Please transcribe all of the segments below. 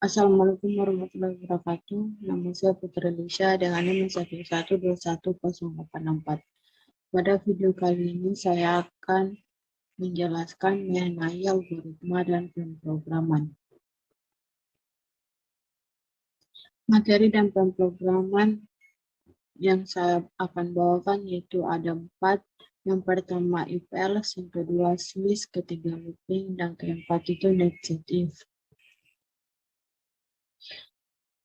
Assalamualaikum warahmatullahi wabarakatuh. Nama saya Putri Lisha dengan NIM 1121084. Pada video kali ini saya akan menjelaskan mengenai algoritma dan pemrograman. Materi dan pemrograman yang saya akan bawakan yaitu ada 4. Yang pertama if else, yang kedua Swiss, ketiga looping, dan keempat itu next if.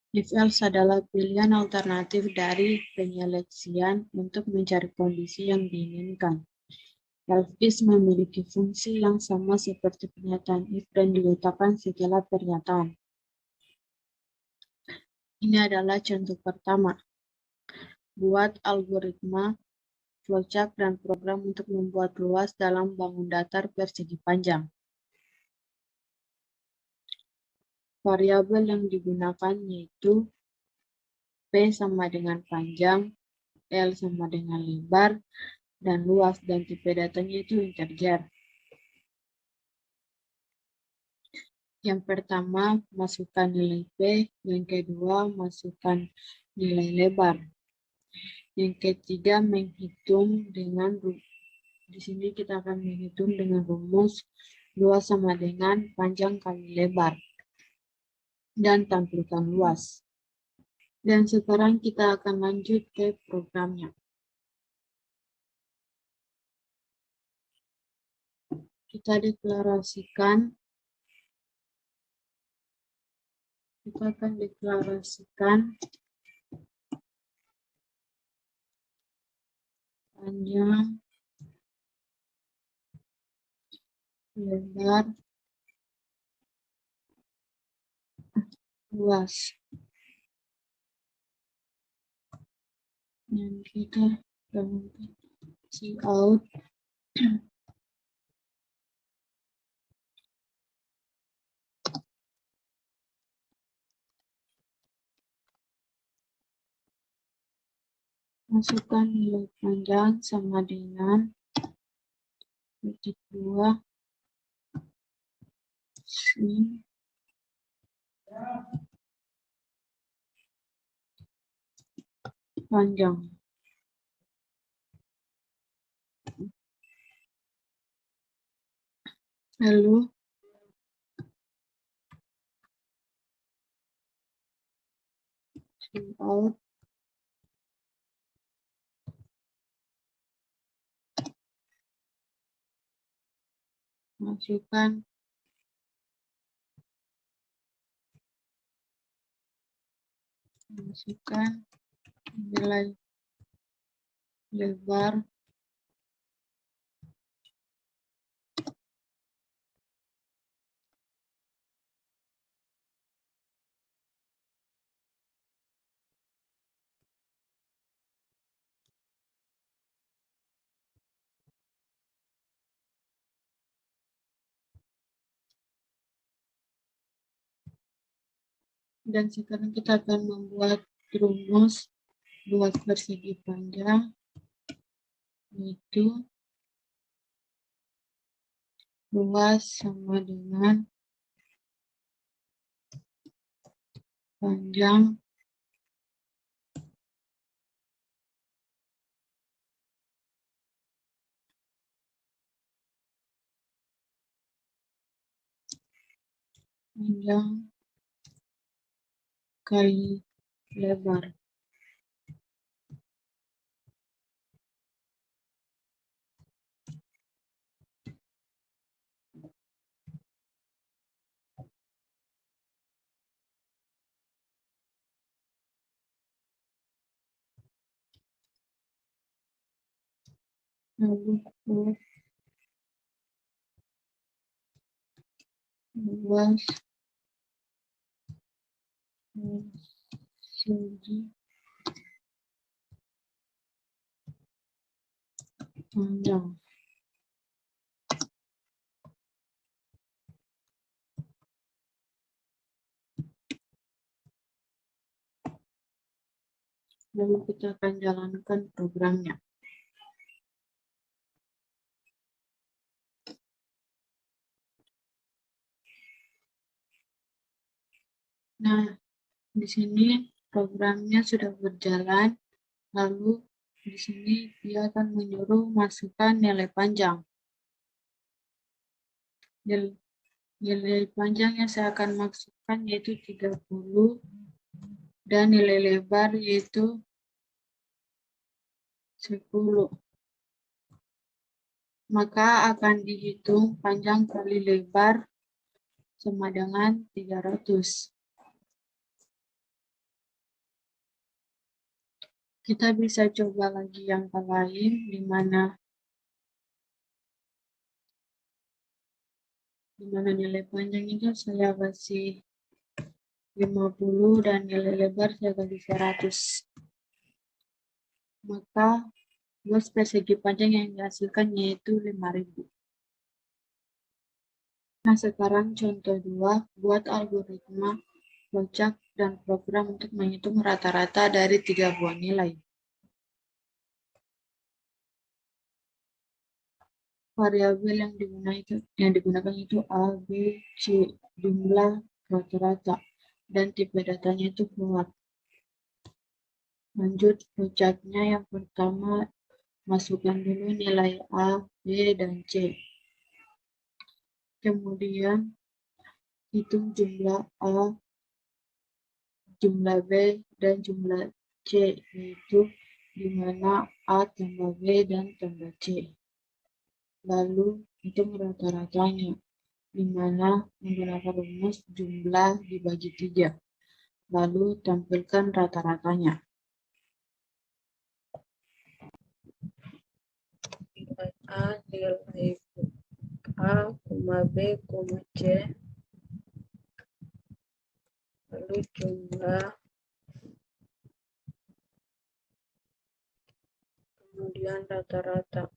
If else adalah pilihan alternatif dari penyeleksian untuk mencari kondisi yang diinginkan. Else is memiliki fungsi yang sama seperti pernyataan if dan diletakkan setelah pernyataan. Ini adalah contoh pertama. Buat algoritma, flowchart, dan program untuk membuat luas dalam bangun datar persegi panjang. Variabel yang digunakan yaitu P sama dengan panjang, L sama dengan lebar, dan luas, dan tipe datanya itu integer. Yang pertama, masukkan nilai P. Yang kedua, masukkan nilai lebar. Yang ketiga, menghitung dengan di sini kita akan menghitung dengan rumus luas sama dengan panjang kali lebar dan tampilkan luas. Dan sekarang kita akan lanjut ke programnya. Kita akan deklarasikan panjang, lebar, luas. Dan kita akan cout masukkan nilai panjang sama dengan titik 2 sin panjang. Lalu cout masukkan nilai lebar dan sekarang kita akan membuat rumus buat persegi panjang yaitu luas sama dengan panjang kali lebar. Lalu luas persegi panjang. Lalu kita akan jalankan programnya. Nah, di sini programnya sudah berjalan, lalu di sini dia akan menyuruh masukkan nilai panjang. Nilai panjang yang saya akan masukkan yaitu 30 dan nilai lebar yaitu 10. Maka akan dihitung panjang kali lebar sama dengan 300. Kita bisa coba lagi yang lain, di mana nilai panjang itu saya kasih 50 dan nilai lebar saya kasih 100. Maka luas persegi panjang yang dihasilkan yaitu 5.000. Nah, sekarang contoh 2, buat algoritma flowchart dan program untuk menghitung rata-rata dari 3 buah nilai. Variabel yang digunakan itu A, B, C, jumlah, rata-rata, dan tipe datanya itu float. Lanjut flowchartnya, yang pertama masukkan dulu nilai A, B, dan C. Kemudian hitung jumlah A, jumlah B, dan jumlah C, yaitu di mana A tambah B dan tambah C. Lalu hitung rata-ratanya, di mana menggunakan rumus jumlah dibagi 3. Lalu tampilkan rata-ratanya. Nilai A, nilai A, B, C, lalu jumlah, kemudian rata-rata.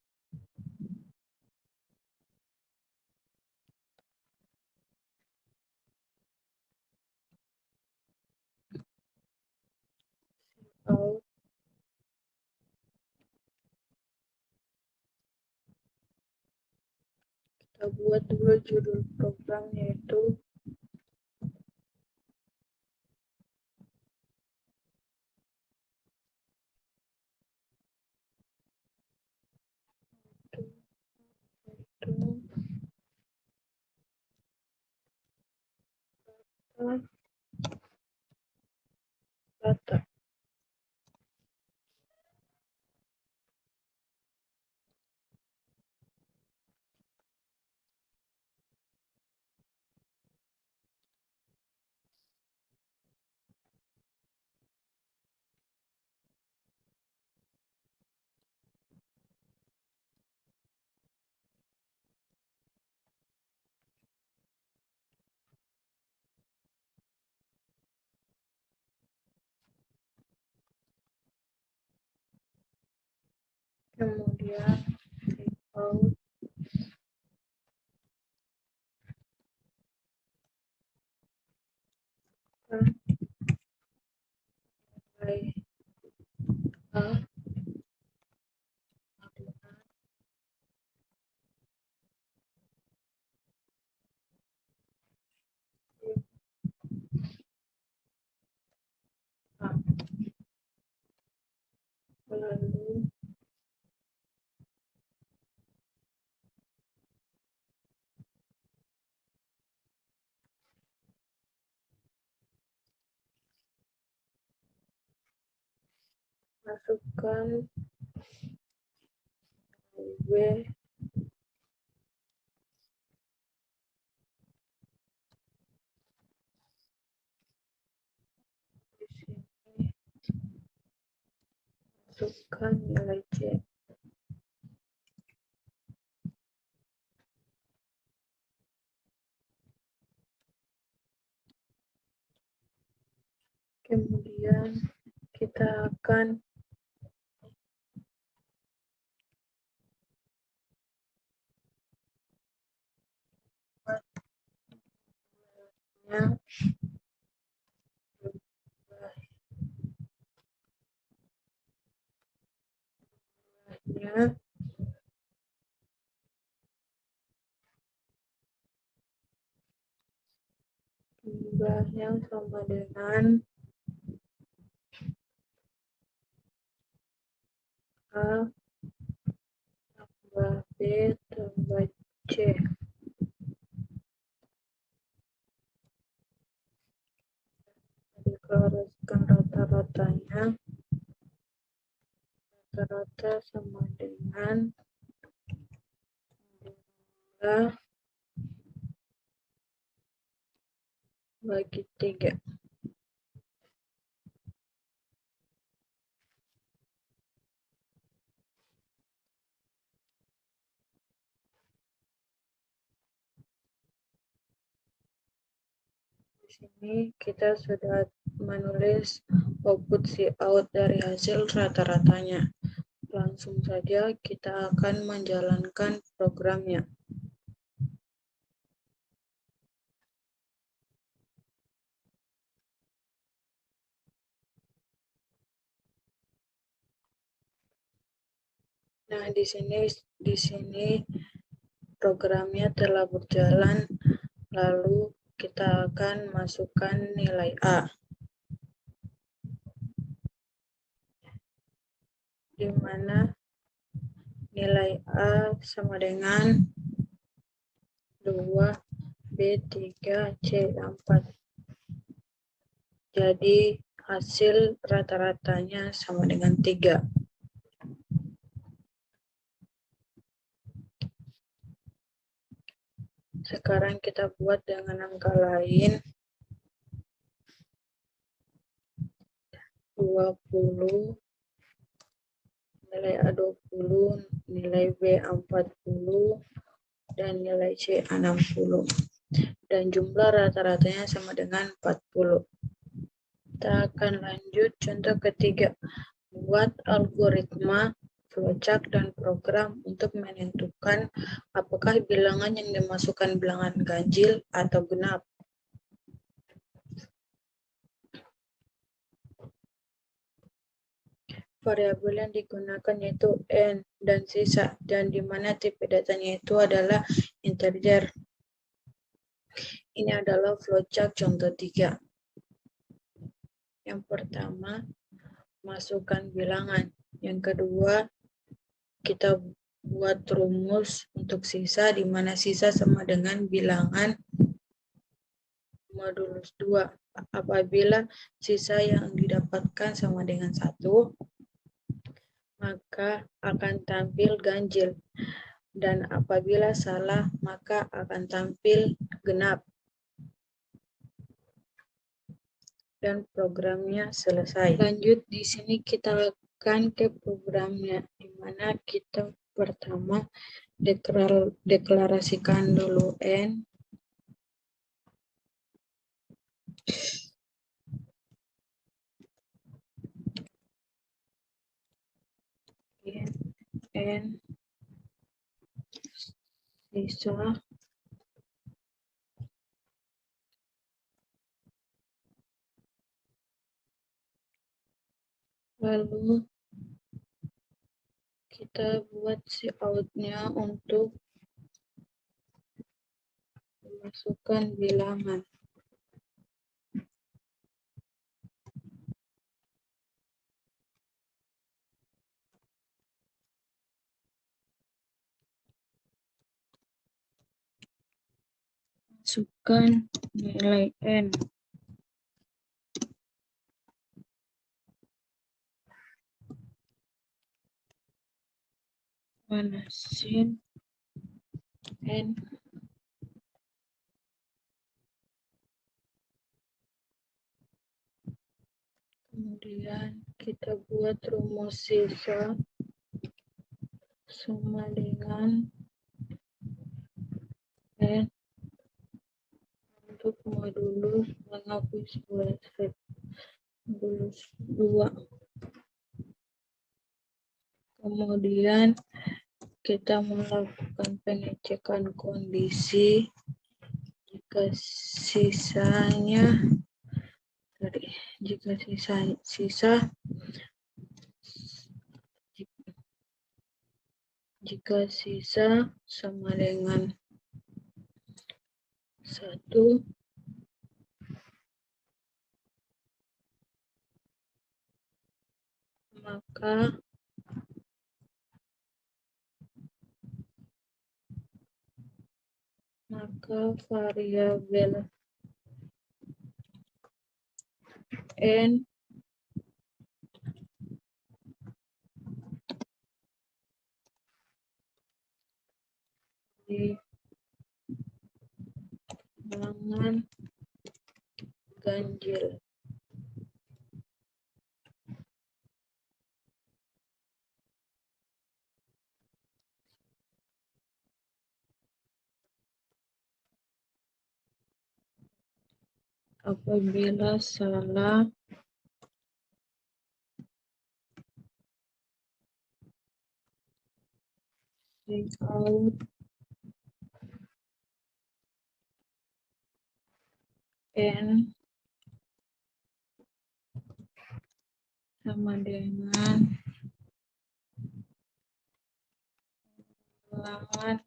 Out. Kita buat dulu judul program, yaitu rata. Kemudian out. Nilai A, lalu masukkan B, di sini masukkan nilai C. Kemudian kita akan jumlahnya jumlahnya sama dengan A tambah B tambah C. Deklarasikan rata-ratanya. Rata-rata sama dengan jumlah bagi 3. Di sini kita sudah menulis output Cout dari hasil rata-ratanya. Langsung saja kita akan menjalankan programnya. Nah, di sini programnya telah berjalan, lalu kita akan masukkan nilai A, di mana nilai A sama dengan 2, B 3, C 4. Jadi hasil rata-ratanya sama dengan 3. Sekarang kita buat dengan angka lain. 20, nilai A 20, nilai B 40, dan nilai C 60. Dan jumlah rata-ratanya sama dengan 40. Kita akan lanjut contoh ketiga. Buat algoritma flowchart dan program untuk menentukan apakah bilangan yang dimasukkan bilangan ganjil atau genap. Variabel yang digunakan yaitu N dan sisa, dan di mana tipe datanya itu adalah integer. Ini adalah flowchart contoh 3. Yang pertama, masukkan bilangan. Yang kedua, kita buat rumus untuk sisa, di mana sisa sama dengan bilangan modulus 2. Apabila sisa yang didapatkan sama dengan 1, maka akan tampil ganjil. Dan apabila salah, maka akan tampil genap. Dan programnya selesai. Lanjut, di sini kita akan ke programnya, di mana kita pertama deklarasikan dulu N. N sisa lalu kita buat Cout-nya untuk memasukkan bilangan. Masukkan nilai N. Manasin N. Kemudian kita buat rumus sisa sama dengan N untuk modulus menghapus modulus 2. Kemudian kita melakukan pengecekan kondisi jika sisa sama dengan 1, maka variabel n di bilangan ganjil. Apabila salah layout n sama dengan bilangan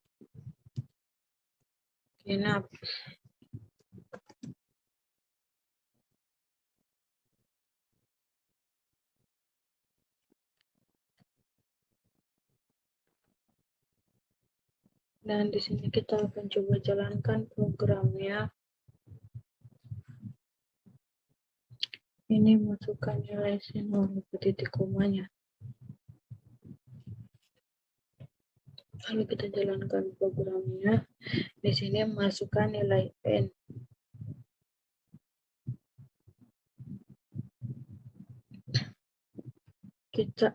genap. Dan di sini kita akan coba jalankan programnya. Ini masukkan nilai sin walaupun titik komanya. Lalu kita jalankan programnya. Di sini masukkan nilai n.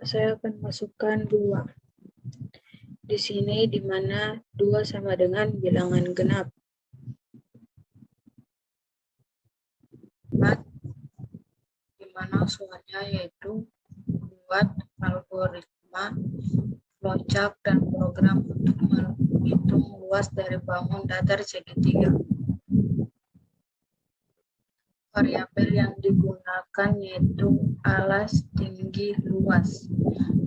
Saya akan masukkan 2. Di sini di mana 2 sama dengan bilangan genap. 4, di mana soalnya yaitu buat algoritma flowchart dan program untuk menghitung luas dari bangun datar segitiga. Variabel yang digunakan yaitu alas, tinggi, luas,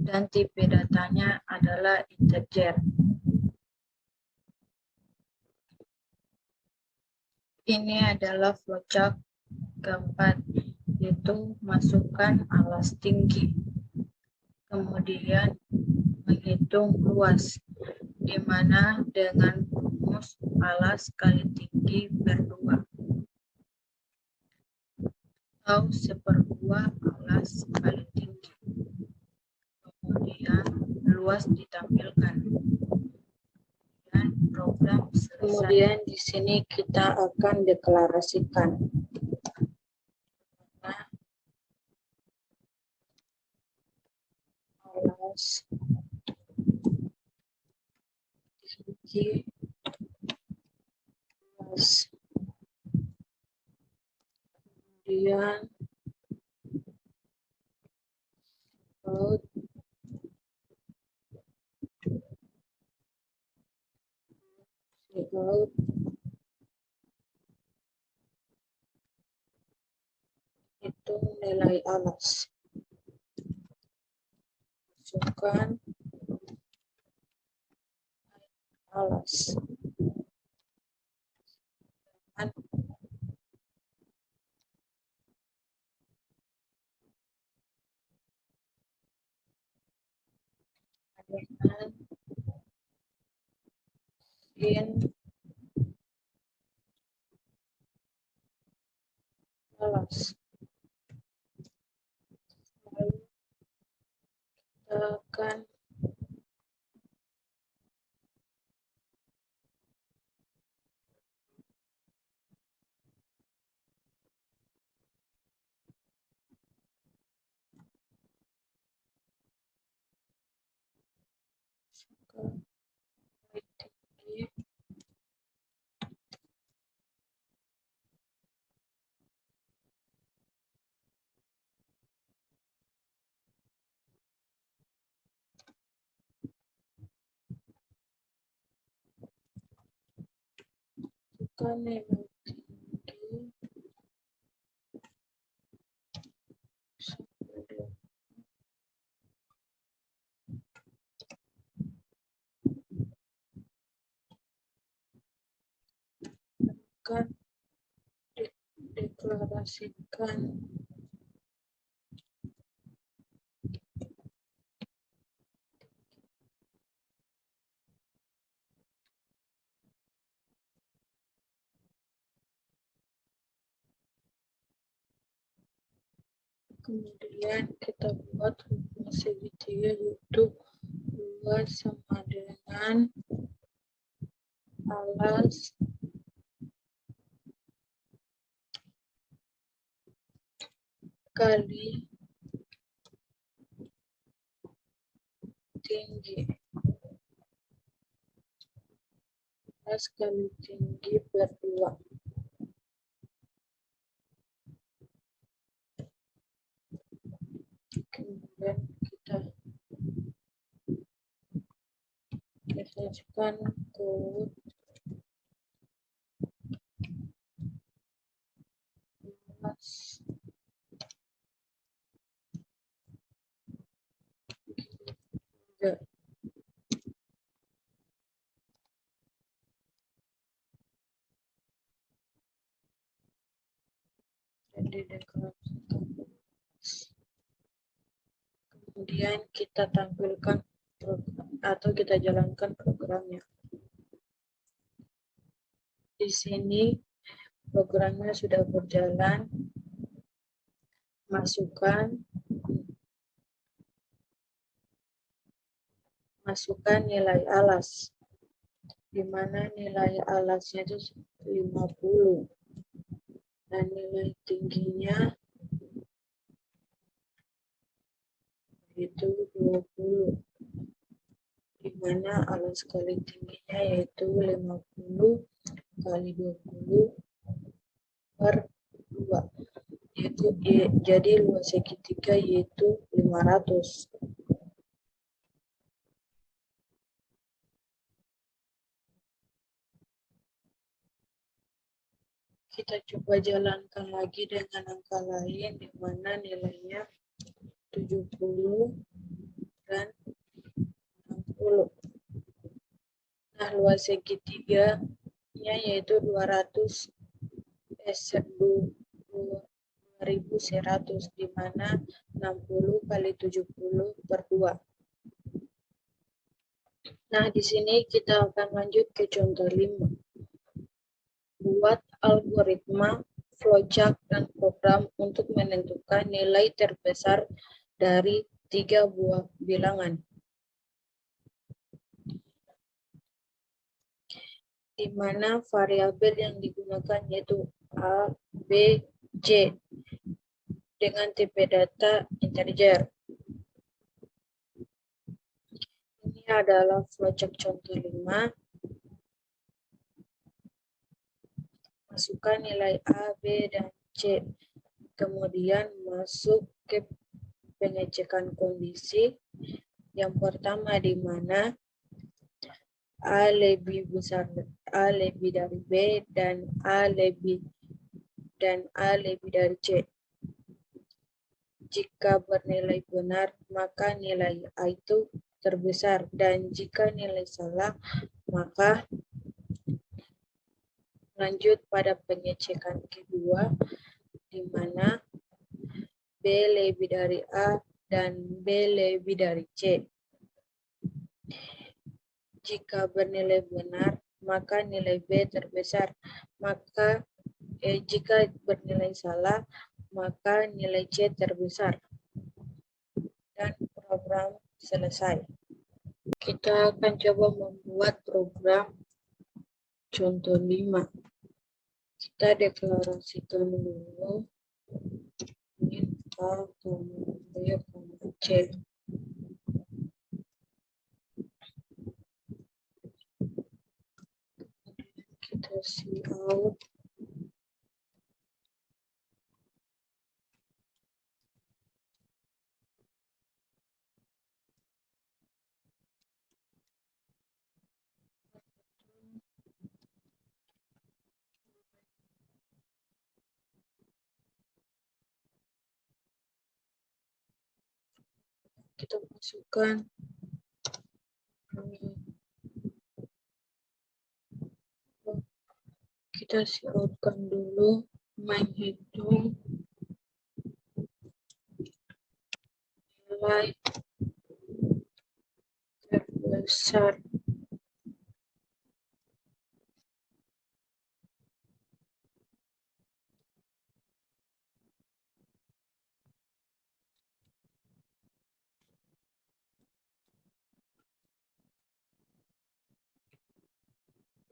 dan tipe datanya adalah integer. Ini adalah flowchart keempat, yaitu masukkan alas tinggi, kemudian menghitung luas, di mana dengan rumus alas kali tinggi berdua, atau 1/2 alas kali tinggi. Kemudian luas ditampilkan. Dan program selesai. Kemudian di sini kita akan deklarasikan. Alas tinggi luas. Kemudian itu nilai alas. Masukkan alas. Dengan sin alas. Lalu kita akan tinggi bukan nilai tinggi akan deklarasikan Kemudian kita buat hubungan segitiga, yaitu 2 sama dengan alas kali tinggi. Alas kali tinggi per 2. Kemudian kita sajikan kode alas tiga. Dan dideklarasikan. Kemudian kita tampilkan program, atau kita jalankan programnya. Di sini programnya sudah berjalan. Masukkan nilai alas, di mana nilai alasnya itu 50 dan nilai tingginya itu 20, di mana alas kali tingginya yaitu 50 kali 20 per 2, yaitu jadi luas segitiga yaitu 500. Kita coba jalankan lagi dengan angka lain, di mana nilainya 70 dan 60. Nah, luas segitiganya yaitu 2100, di mana 60 kali 70 per 2. Nah, di sini kita akan lanjut ke contoh 5. Buat algoritma, flowchart, dan program untuk menentukan nilai terbesar dari 3 buah bilangan, di mana variabel yang digunakan yaitu A, B, C dengan tipe data integer. Ini adalah flowchart contoh 5. Masukkan nilai A, B, dan C. Kemudian masuk ke pengecekan kondisi. Yang pertama, di mana A lebih dari B dan A lebih dari C. Jika bernilai benar, maka nilai A itu terbesar, dan jika nilai salah, maka lanjut pada pengecekan kedua, di mana B lebih dari A dan B lebih dari C. Jika bernilai benar, maka nilai B terbesar. Jika bernilai salah, maka nilai C terbesar. Dan program selesai. Kita akan coba membuat program contoh 5. Kita deklarasikan dulu int A, B, C. Kita cout. Kita masukkan kita coutkan dulu, menghitung nilai terbesar.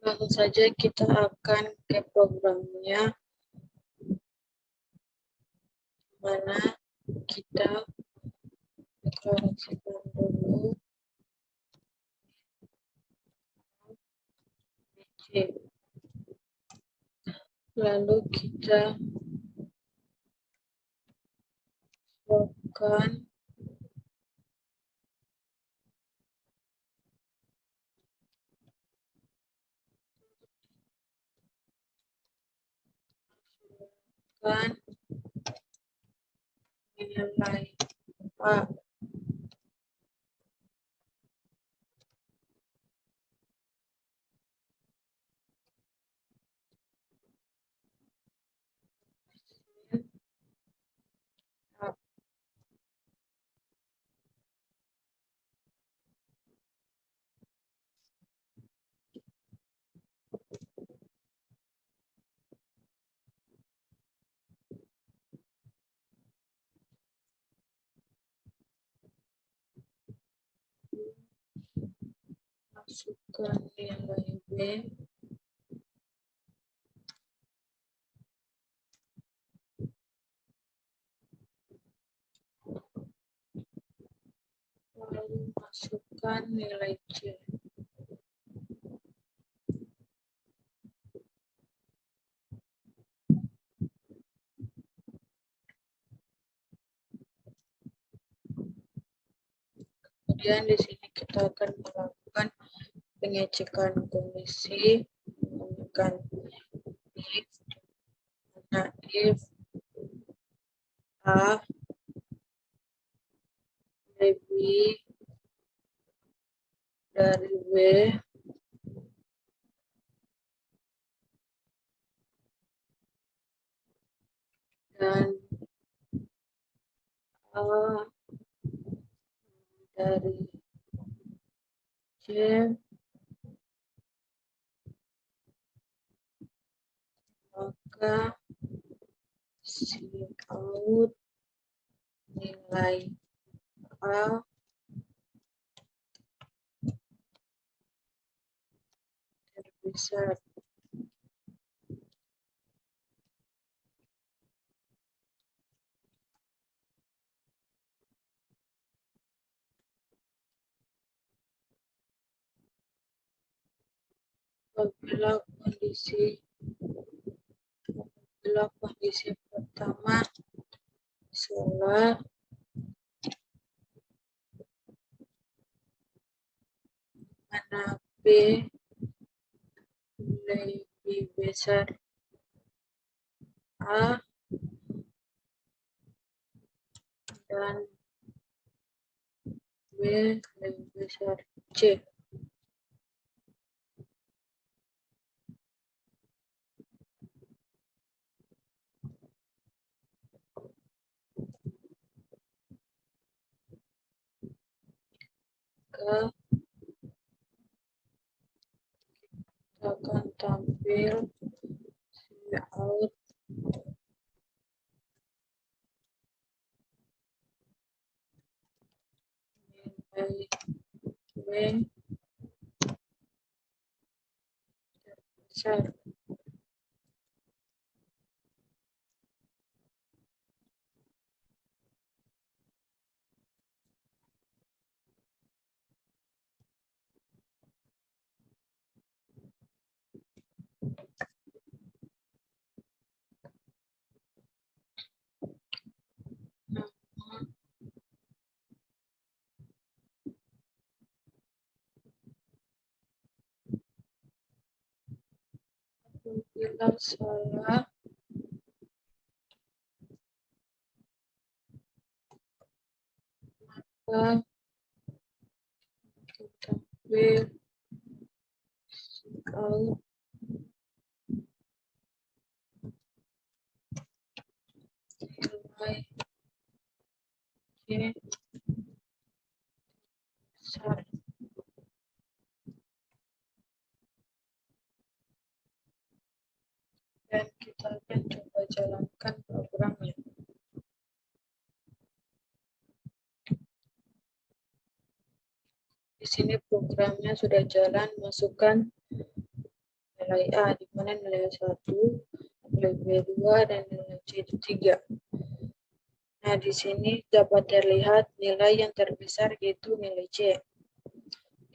Langsung saja kita akan ke programnya, mana kita deklarasikan dulu BC. Lalu kita masukkan nilai A. Masukkan nilai B. Lalu masukkan nilai C. Kemudian di sini kita akan melakukan pengecekan kondisi menggunakan if, nah if A lebih dari B dan A dari C, maka Cout nilai A terbesar. Apabila kondisi pertama salah, mana B lebih besar A dan B lebih besar C. Maka akan tampil Cout nilai B terbesar. Namun apabila salah, maka tampil Cout nilai C besar. Dan kita akan coba jalankan programnya. Di sini programnya sudah jalan, masukkan nilai A, di mana nilai 1, nilai B 2, dan nilai C itu 3. Nah, di sini dapat terlihat nilai yang terbesar yaitu nilai C.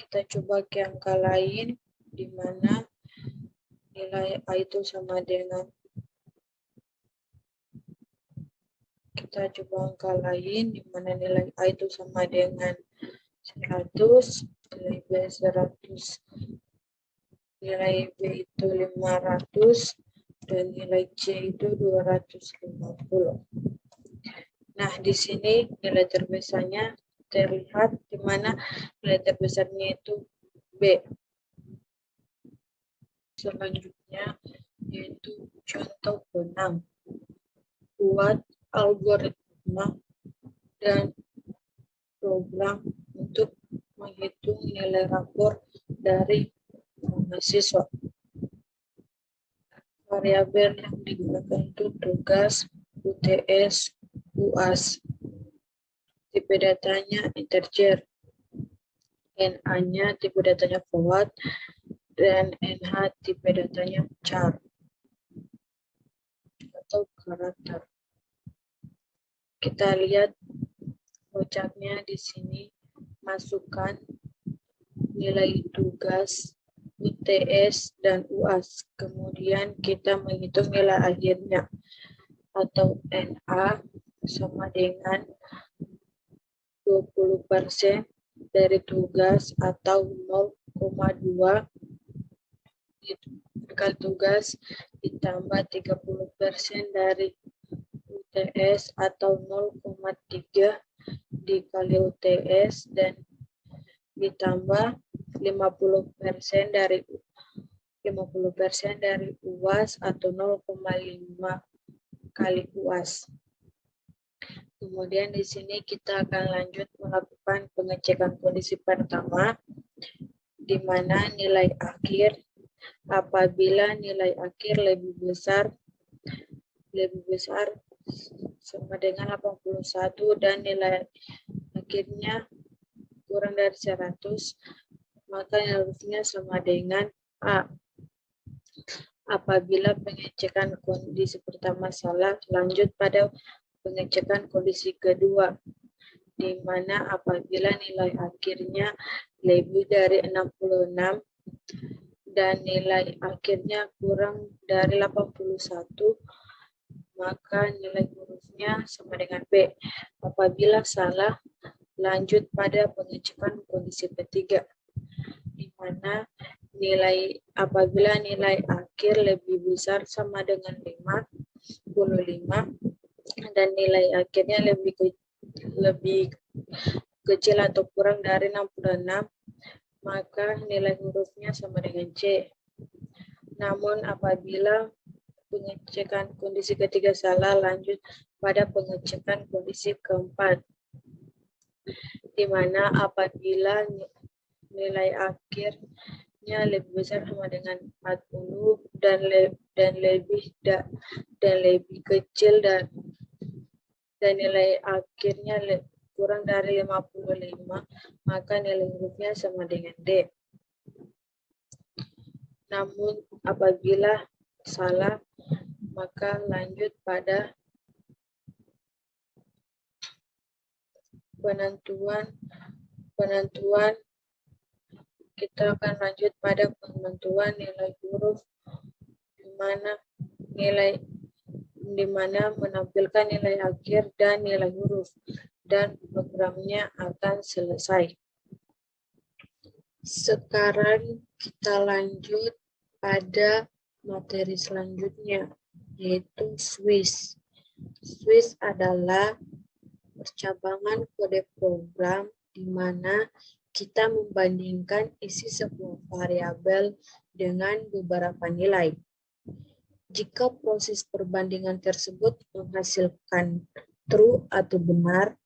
Kita coba ke angka lain, di mana nilai A itu sama dengan, kita coba angka lain, di mana nilai A itu sama dengan 100, nilai B 100, nilai B itu 500, dan nilai C itu 250. Nah, di sini nilai terbesarnya terlihat, di mana nilai terbesarnya itu B. Selanjutnya yaitu contoh benang. Buat algoritma dan program untuk menghitung nilai rapor dari mahasiswa. Variabel yang digunakan itu tugas, UTS, UAS. Tipe datanya integer. NA-nya tipe datanya float, dan NH tipe datanya char atau karakter. Kita lihat flowchart-nya di sini, masukkan nilai tugas, UTS, dan UAS. Kemudian kita menghitung nilai akhirnya, atau NA sama dengan 20% dari tugas atau 0,2 dikali tugas ditambah 30% dari UTS atau 0,3 dikali UTS dan ditambah 50% dari UAS atau 0,5 kali UAS. Kemudian di sini kita akan lanjut melakukan pengecekan kondisi pertama, di mana nilai akhir, apabila nilai akhir lebih besar sama dengan 81 dan nilai akhirnya kurang dari 100, maka harusnya sama dengan A. Apabila pengecekan kondisi pertama salah, lanjut pada pengecekan kondisi kedua, di mana apabila nilai akhirnya lebih dari 66 dan nilai akhirnya kurang dari 81, maka nilai hurufnya sama dengan B. Apabila salah, lanjut pada pengecekan kondisi ketiga, di mana apabila nilai akhir lebih besar sama dengan 55 dan nilai akhirnya lebih kecil atau kurang dari 66, maka nilai hurufnya sama dengan C. Namun apabila pengecekan kondisi ketiga salah, lanjut pada pengecekan kondisi keempat, di mana apabila nilai akhirnya lebih besar sama dengan 40 dan lebih kecil dan nilai akhirnya kurang dari 55, maka nilai hurufnya sama dengan D. Namun apabila salah, maka lanjut pada penentuan. Kita akan lanjut pada penentuan nilai huruf, di mana menampilkan nilai akhir dan nilai huruf, dan programnya akan selesai. Sekarang kita lanjut pada materi selanjutnya, yaitu Swiss. Swiss adalah percabangan kode program di mana kita membandingkan isi sebuah variabel dengan beberapa nilai. Jika proses perbandingan tersebut menghasilkan true atau benar,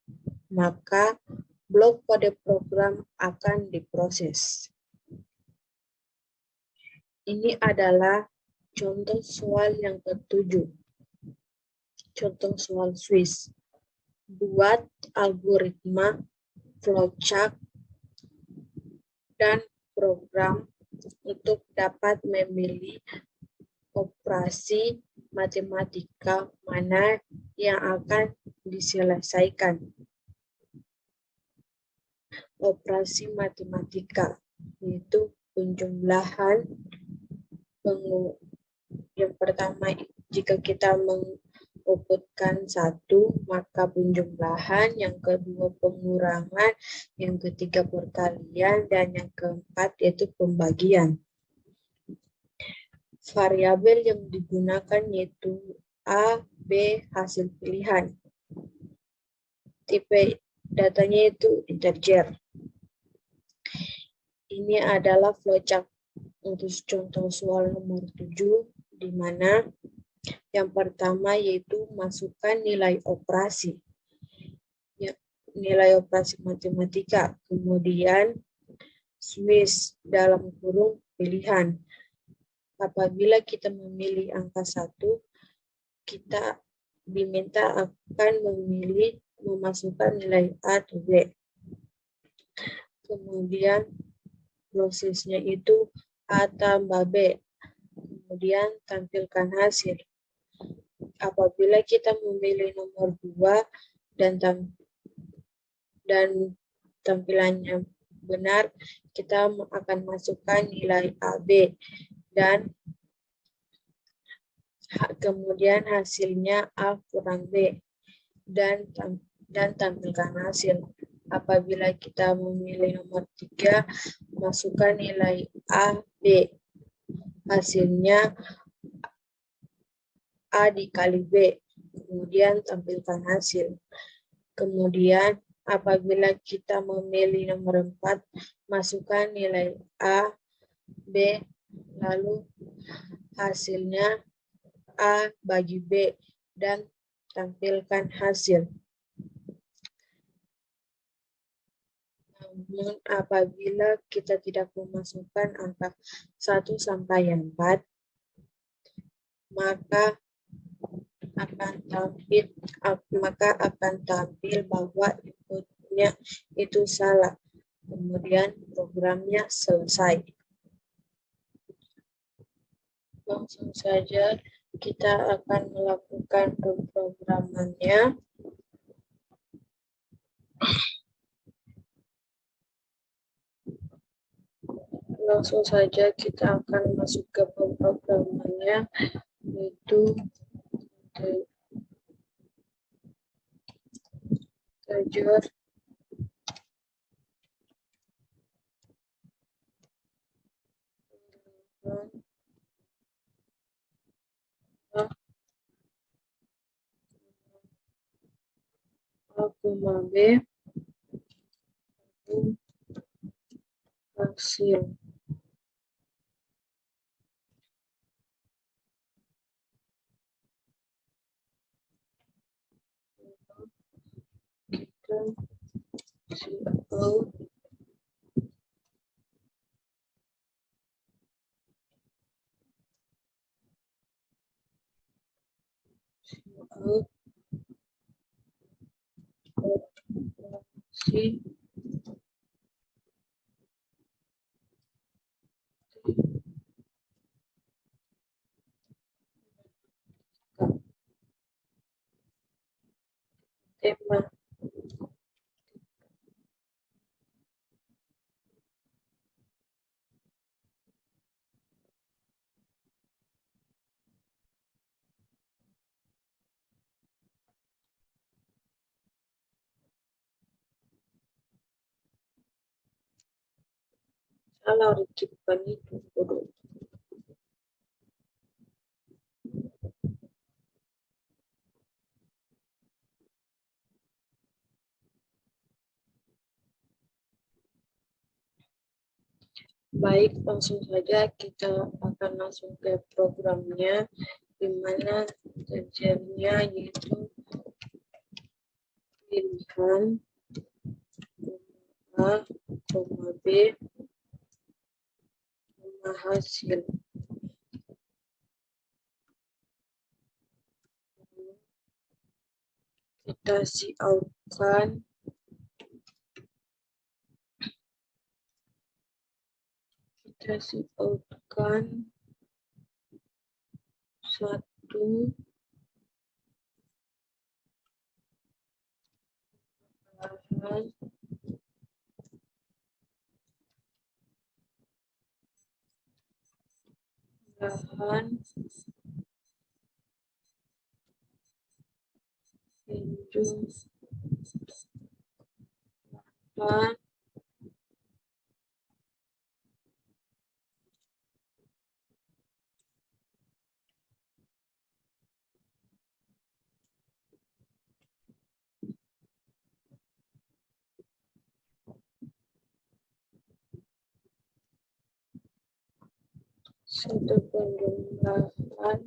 maka blok kode program akan diproses. Ini adalah contoh soal yang ke-7. Contoh soal Swiss. Buat algoritma, flowchart, dan program untuk dapat memilih operasi matematika mana yang akan diselesaikan. Operasi matematika yaitu penjumlahan. Yang pertama, jika kita mengumpulkan satu, maka penjumlahan. Yang kedua, pengurangan. Yang ketiga, perkalian. Dan yang keempat, yaitu pembagian. Variabel yang digunakan yaitu A, B, hasil pilihan. Tipe datanya itu integer. Ini adalah flowchart untuk contoh soal nomor 7, di mana yang pertama yaitu masukkan nilai operasi. Ya, nilai operasi matematika. Kemudian Swiss dalam kurung pilihan. Apabila kita memilih angka 1, kita diminta akan memasukkan nilai A atau B. Kemudian prosesnya itu A tambah B. Kemudian tampilkan hasil. Apabila kita memilih nomor 2 dan tampilannya benar, kita akan masukkan nilai AB dan kemudian hasilnya A kurang B dan tampilkan hasil. Apabila kita memilih nomor 3, masukkan nilai A, B. Hasilnya A dikali B. Kemudian tampilkan hasil. Kemudian apabila kita memilih nomor 4, masukkan nilai A, B, lalu hasilnya A bagi B dan tampilkan hasil. Namun apabila kita tidak memasukkan angka 1 sampai 4, maka akan tampil bahwa inputnya itu salah. Kemudian programnya selesai. Langsung saja kita akan melakukan pemrogramannya. Langsung saja kita akan masuk ke pemrogramannya, yaitu integer A, B hasil. Kita cout operasi tema. Salah dikitkan itu bodoh. Baik, langsung saja kita akan langsung ke programnya, di mana integernya yaitu pilihan A, B, hasil. Kita cout-kan kita siapkan 1 bahan tinju 8 satu penjumlahan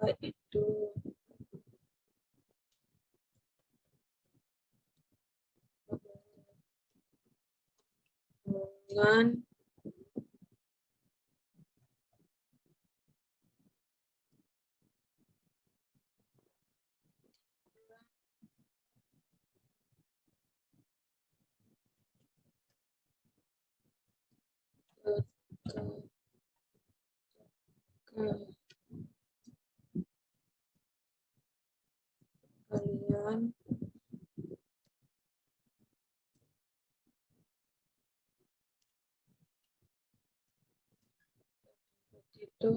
yaitu dengan kalian itu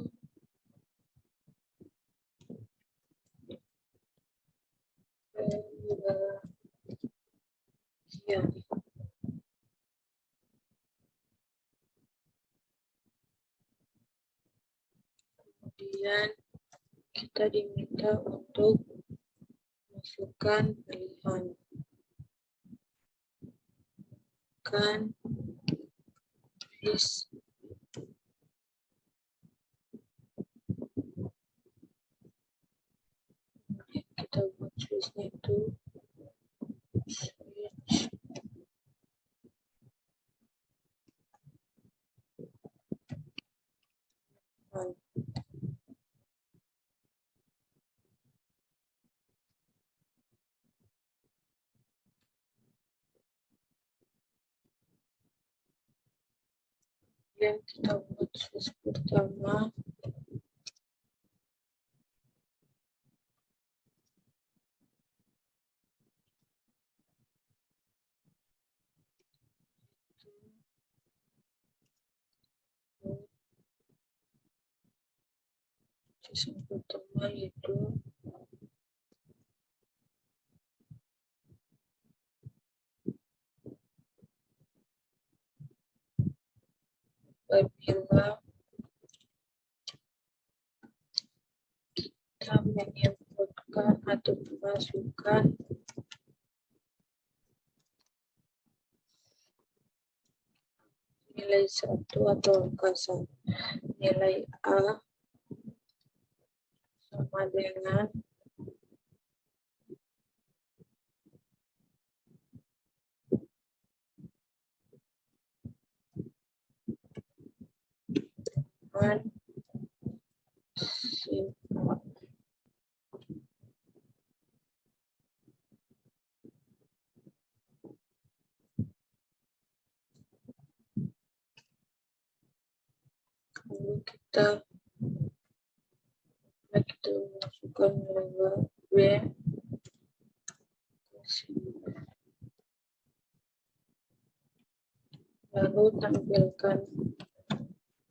pembagian. Kemudian kita diminta untuk masukkan pilihan list. Kita buat switch-nya itu switch on. Kemudian kita buat switch pertama yaitu apabila kita menginputkan atau memasukkan nilai 1 atau angka 1, nilai A sama dengan lalu kita masukkan nilai B lalu tampilkan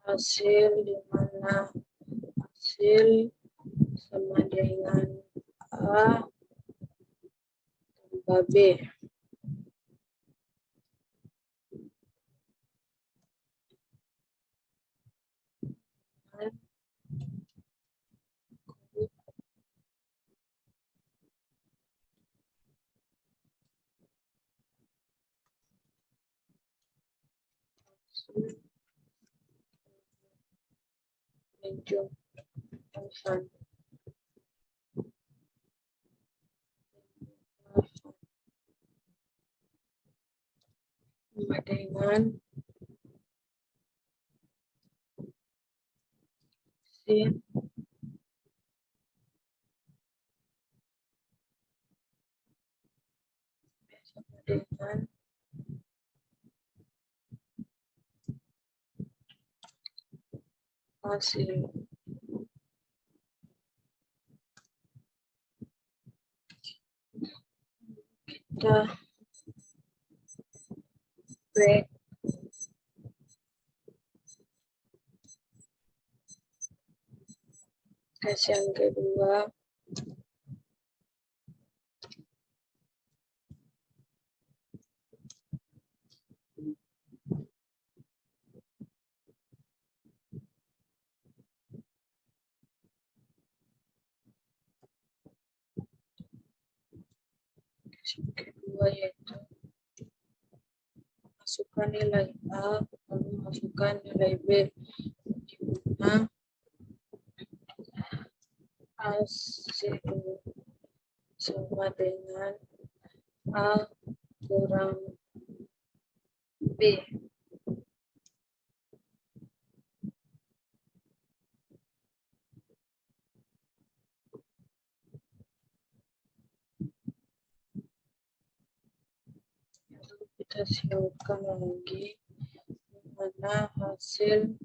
hasil di mana hasil sama dengan A tambah B. Menjumlahkan sama dengan sin dengan hasil. Kita break case yang kedua. Yang kedua yaitu masukkan nilai A lalu masukkan nilai B, di mana hasil sama dengan A kurang B. Lalu kita siapkan lagi mana hasil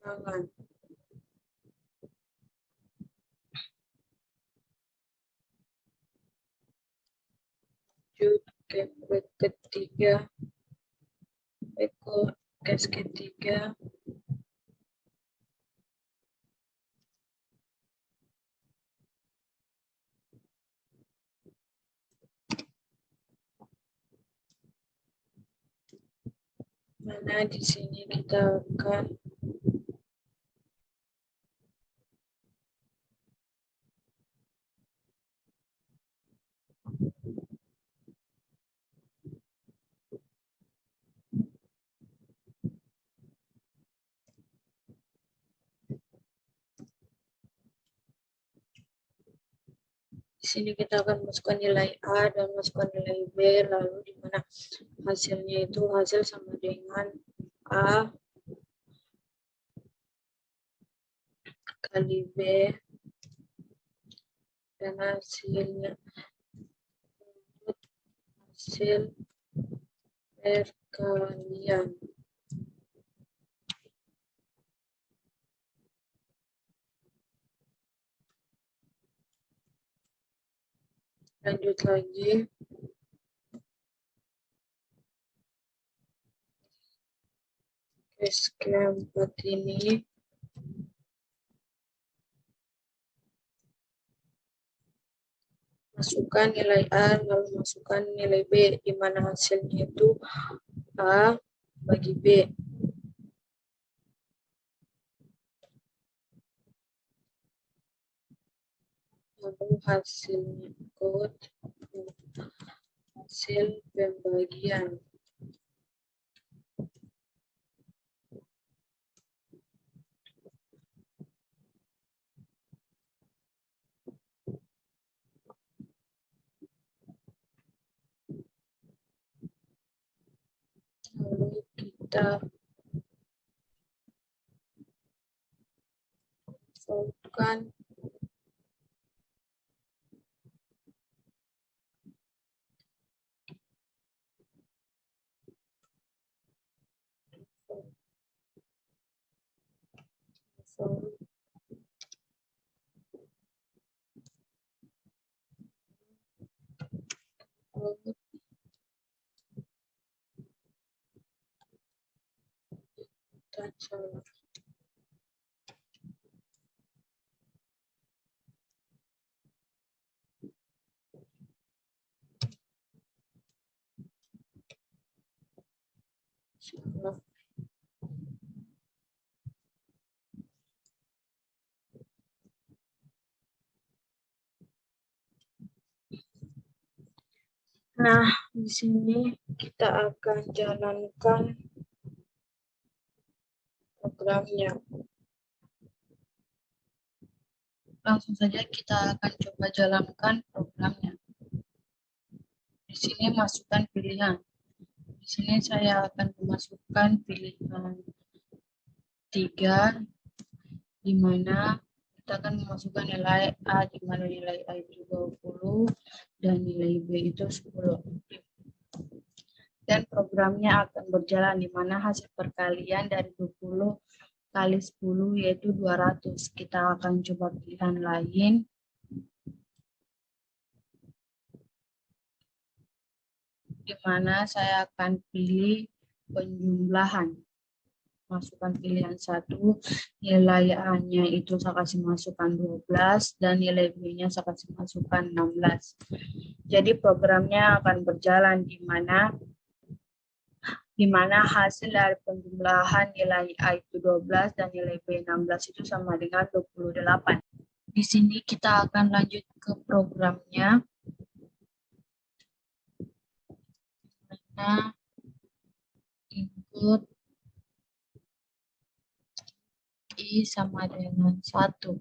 tangan. Lanjut ke ketiga, case ketiga. Mana di sini kita akan masukkan nilai A dan masukkan nilai B, lalu di mana hasilnya itu hasil sama dengan A kali B dan hasilnya hasil perkalian. Lanjut lagi. Case keempat ini masukkan nilai A lalu masukkan nilai B, di mana hasilnya itu A bagi B. Lalu hasilnya hasil pembagian. Lalu kita solvekan salah. Nah, di sini kita akan jalankan programnya. Langsung saja kita akan coba jalankan programnya. Di sini masukkan pilihan. Di sini saya akan memasukkan pilihan 3, di mana kita akan memasukkan nilai A, di mana nilai A itu 20 dan nilai B itu 10. Dan programnya akan berjalan di mana hasil perkalian dari 20 kali 10 yaitu 200. Kita akan coba pilihan lain. Di mana saya akan pilih penjumlahan. Masukkan pilihan 1, nilai A-nya itu saya kasih masukkan 12 dan nilai B-nya saya kasih masukkan 16. Jadi programnya akan berjalan di mana hasil dari penjumlahan nilai A itu 12 dan nilai B 16 itu sama dengan 28. Di sini kita akan lanjut ke programnya. Nah, input I sama dengan 1.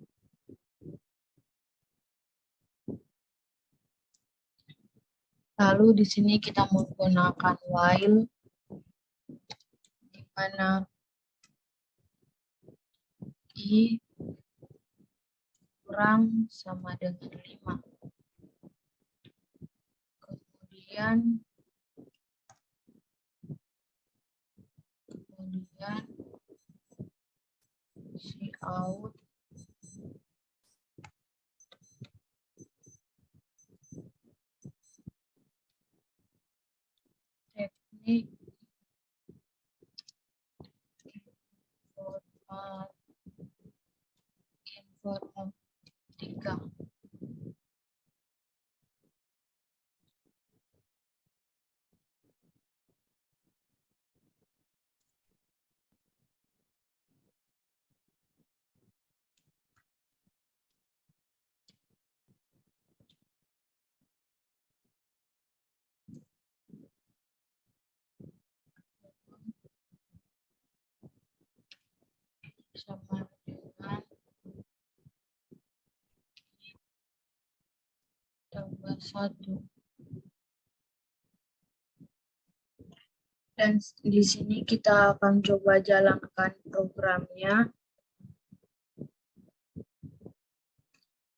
Lalu di sini kita menggunakan while, di mana I kurang sama dengan 5. Kemudian Cout teknik informatika. Sama dengan tambah 1. Dan di sini kita akan coba jalankan programnya.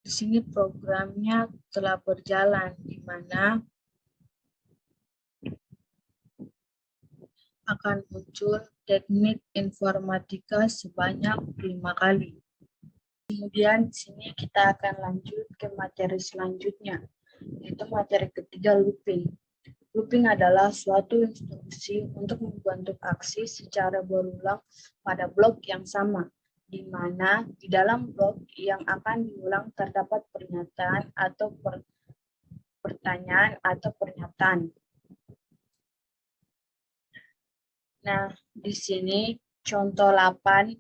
Di sini programnya telah berjalan, di mana akan muncul teknik informatika sebanyak 5 kali. Kemudian di sini kita akan lanjut ke materi selanjutnya, yaitu materi ketiga, looping. Looping adalah suatu instruksi untuk membentuk aksi secara berulang pada blok yang sama, di mana di dalam blok yang akan diulang terdapat pernyataan atau pertanyaan atau pernyataan. Nah, di sini contoh 8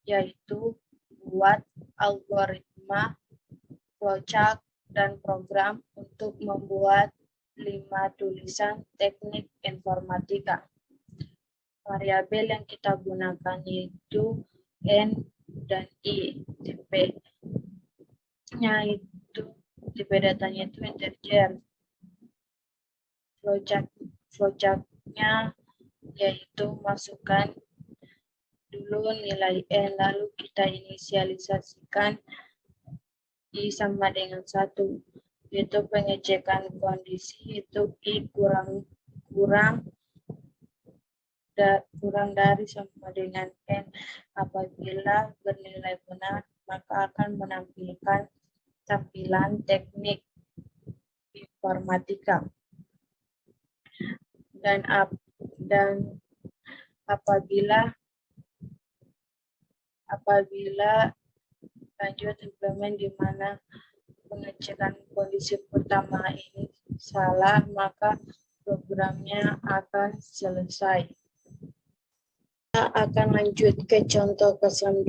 yaitu buat algoritma, flowchart, dan program untuk membuat 5 tulisan teknik informatika. Variabel yang kita gunakan yaitu N dan I. Tipe datanya itu integer. Flowchart-nya yaitu masukkan dulu nilai N, lalu kita inisialisasikan I sama dengan 1. Itu pengecekan kondisi itu I kurang dari sama dengan N. Apabila bernilai benar, maka akan menampilkan tampilan teknik informatika. Dan apabila lanjut implement di mana pengecekan kondisi pertama ini salah, maka programnya akan selesai. Kita akan lanjut ke contoh ke-9,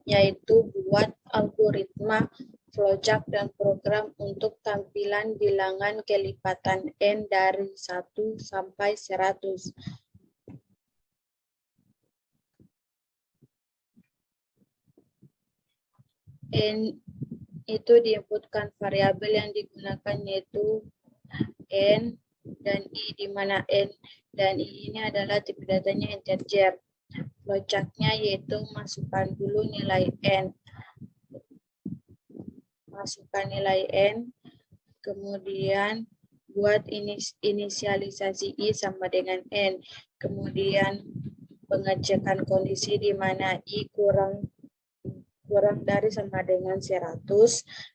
yaitu buat algoritma, flowchart, dan program untuk tampilan bilangan kelipatan N dari 1 sampai 100. N itu diinputkan, variabel yang digunakan yaitu N dan I, di mana N dan I ini adalah tipe datanya integer. Flowchart-nya yaitu masukkan dulu nilai N. Masukkan nilai N, kemudian buat inisialisasi I sama dengan N. Kemudian pengecekan kondisi di mana I kurang dari sama dengan 100.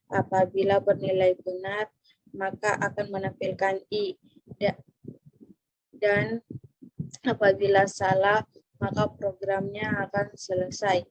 Apabila bernilai benar, maka akan menampilkan I. Dan apabila salah, maka programnya akan selesai.